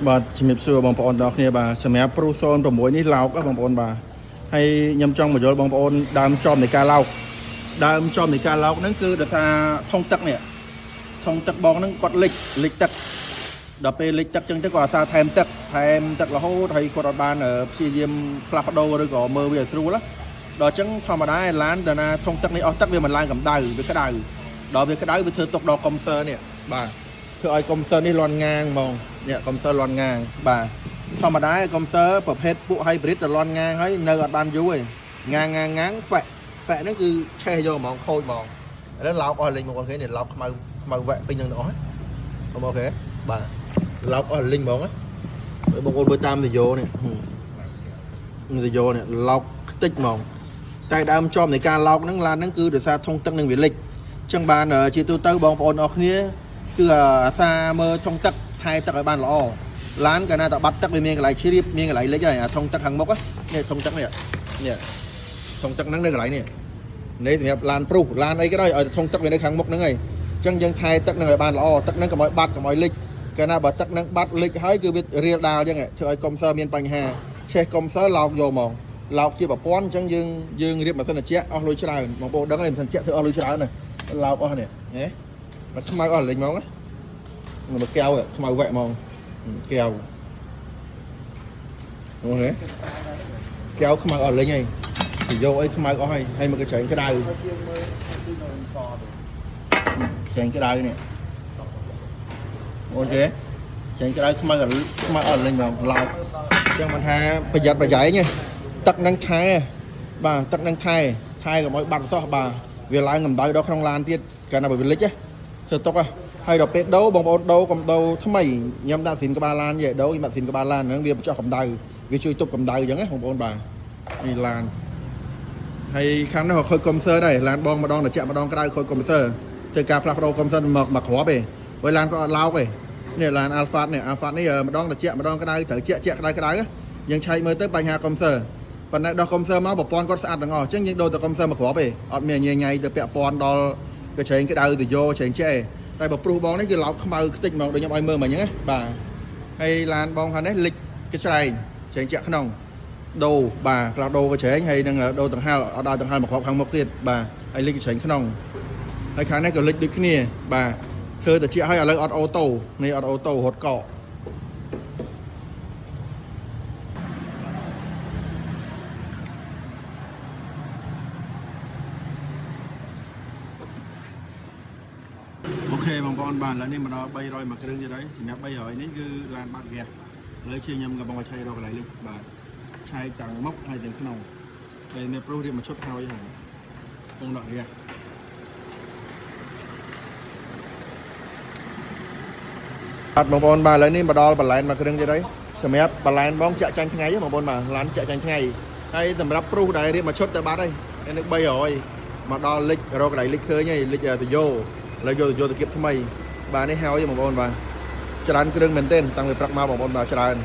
បាទជំរាបសួរបងប្អូនទាំងអស់គ្នាបាទសម្រាប់ព្រូ06នេះឡោកបងប្អូនបាទហើយខ្ញុំចង់បញ្យល់បងប្អូនដើមចំនៃការឡោកហ្នឹងគឺដោយសារថងទឹកនេះថងទឹកបងហ្នឹងគាត់លិចទឹកដល់ពេលលិចទឹកចឹងទៅគាត់អាសាថែមទឹករហូតហើយគាត់អត់បានព្យាយាមផ្លាស់ប្ដូរឬក៏មើលវាឲ្យស្រួលដល់ចឹងធម្មតាឯឡានដល់ណាថងទឹកនេះអស់ទឹកវាមិនឡើងកម្ដៅវាក្ដៅដល់វាក្ដៅវាធ្វើទុកដល់កុំព្យូទ័រនេះបាទធ្វើឲ្យកុំព្យូទ័រនេះលាន់ងាងហ្មងនេះកុំព្យូទ័រលាន់ងាងបាទធម្មតាកុំព្យូទ័រប្រភេទពួក hybrid ទៅលាន់ងាងហើយនៅអត់បានយូរទេងាងប៉ហ្នឹងគឺឆេះយកហ្មងខូចហ្មងឥឡូវឡោកអស់លេងមកអូខេនេះឡោកខ្មៅវែកពេញនឹងទាំងអស់អូខេបាទឡោកអស់លេងហ្មងបងប្អូនមើលតាមវីដេអូនេះឡោកខ្ទេចហ្មងតែដើមចំនៃការឡោកហ្នឹងឡានហ្នឹងគឺដោយសារធុងទឹកនឹងវាលិចអញ្ចឹងបានជាទូទៅបងប្អូនអរគ្នាគឺអាសាមើលធុងទឹកថែទឹកឲ្យបានល្អឡានកាលណាតបាត់ទឹកវាមានកន្លែងជ្រាបមានកន្លែងលិចហើយអាធុងទឹកខាងមុខនេះធុងទឹកនេះធុងទឹកហ្នឹងនៅកន្លែងនេះសម្រាប់ឡានព្រុសឡានអីក៏ដោយឲ្យធុងទឹកវានៅខាងមុខហ្នឹងហើយអញ្ចឹងយើងថែទឹកហ្នឹងឲ្យបានល្អទឹកហ្នឹងកុំឲ្យបាត់កុំឲ្យលិចកាលណាបើទឹកហ្នឹងបាត់លិចហើយគឺវារាលដាលអញ្ចឹងធ្វើឲ្យកុំព្យូទ័រមានបញ្ហាឆេះកុំព្យូទ័រឡោកយកហ្មងឡោកជាប្រព័ន្ធអញ្ចឹងយើងរៀបម៉ាស៊ីនត្រជាក់អស់លុយច្រើនបងប្អូនដឹងហើយម៉ាស៊ីនត្រជាក់ធ្វើអស់លុយច្រើនណាឡោកអស់នេះមកខ្មៅអស់លេងហ្មងមកកែវខ្មៅវែកហ្មងកែវអូខេកែវខ្មៅអស់លេងហើយយកអីខ្មៅអស់ហើយមកកញ្ច្រែងក្តៅនេះអូខេចេញក្តៅខ្មៅអត់លេងហ្មងឡោកអញ្ចឹងមិនថាប្រយ័ត្នប្រយែងទឹកនឹងថែបាទទឹកនឹងថែកុំឲ្យបាត់សោះបាទវាឡើងកម្ដៅដល់ក្នុងឡានទៀតកាលណាវាលិចធ្វើទុកហើយដល់ពេលដូរបងប្អូនដូរកំដូរថ្មីខ្ញុំដាក់ស៊ីនក្បាលឡានដូរខ្ញុំដាក់ស៊ីនក្បាលឡានហ្នឹងវាបញ្ចុះកម្ដៅវាជួយទប់កម្ដៅអញ្ចឹងបងប្អូនបាទនេះឡានហើយខាងនោះខូចកុំព្យូទ័រដែរឡានបងម្ដងត្រជាក់ម្ដងក្តៅខូចកុំព្យូទ័រធ្វើការផ្លាស់ប្ដូរកុំព្យូទ័រមកគ្រាប់ទេហើយឡានក៏អត់ឡោកទេនេះឡាន Alphard នេះម្ដងត្រជាក់ម្ដងក្តៅត្រូវជាក់ក្តៅយើងឆែកមើលទៅបញ្ហាកុំព្យូទ័រប៉ុន្តែដោះកុំព្យូទ័រមកប្រព័ន្ធគាត់ស្អាតទាំងអស់អញ្ចឹងយើងដូរទៅកុំព្យូទ័រមកគ្រាប់ទេអត់មានញ៉ៃទៅពាក់ព័ន្ធដល់កញ្ច្រែងក្តៅទៅយកច្រែងជែតែបើព្រុសបងនេះគឺឡោកខ្មៅខ្ទេចហ្មងដូចខ្ញុំឲ្យមើលមកអញ្ចឹងបាទហើយឡានបងខាងនេះលិចកញ្ច្រែងជែកក្នុងដូរបាទខ្លះដូរកញ្ច្រែងហើយនឹងដូរដង្ហាលអត់ដល់ដង្ហាលមកគ្រាប់ខាងមុខទៀតបាទហើយលិចកញ្ច្រែងក្នុងហើយខាងនេះក៏លិចដូចគ្នាបាទធ្វើតែជាឲ្យឥឡូវអត់អូតូនេះអត់អូតូរត់កកអូខេបងប្អូនបាទឥឡូវនេះមកដល់300មួយគ្រឿងទៀតហើយសម្រាប់300នេះគឺឡានបាត់ហ្គាសឥឡូវជាខ្ញុំកំពុងឆែករកកន្លែងលិចបាទឆែកទាំងមុខហើយទាំងក្នុងពេលមានព្រុសរៀបមកឈុតហើយកំពុងដកហ្គាសអត់បងប្អូនបាទឥឡូវនេះមកដល់បន្លែនមួយគ្រឿងទៀតហើយសម្រាប់បន្លែនបងចាក់ចាញ់ថ្ងៃបងប្អូនបាទឡានចាក់ចាញ់ថ្ងៃហើយសម្រាប់ព្រុសដែលរៀបមកឈុតទៅបាត់ហើយនៅ300មកដល់លិចរកកន្លែងលិចឃើញហើយលិចទៅយោឥឡូវយកទៅគៀបថ្មីបាទនេះហើយបងប្អូនបាទច្រើនគ្រឿងមែនទែនតាំងពីព្រឹកមកបងប្អូនបាទច្រើន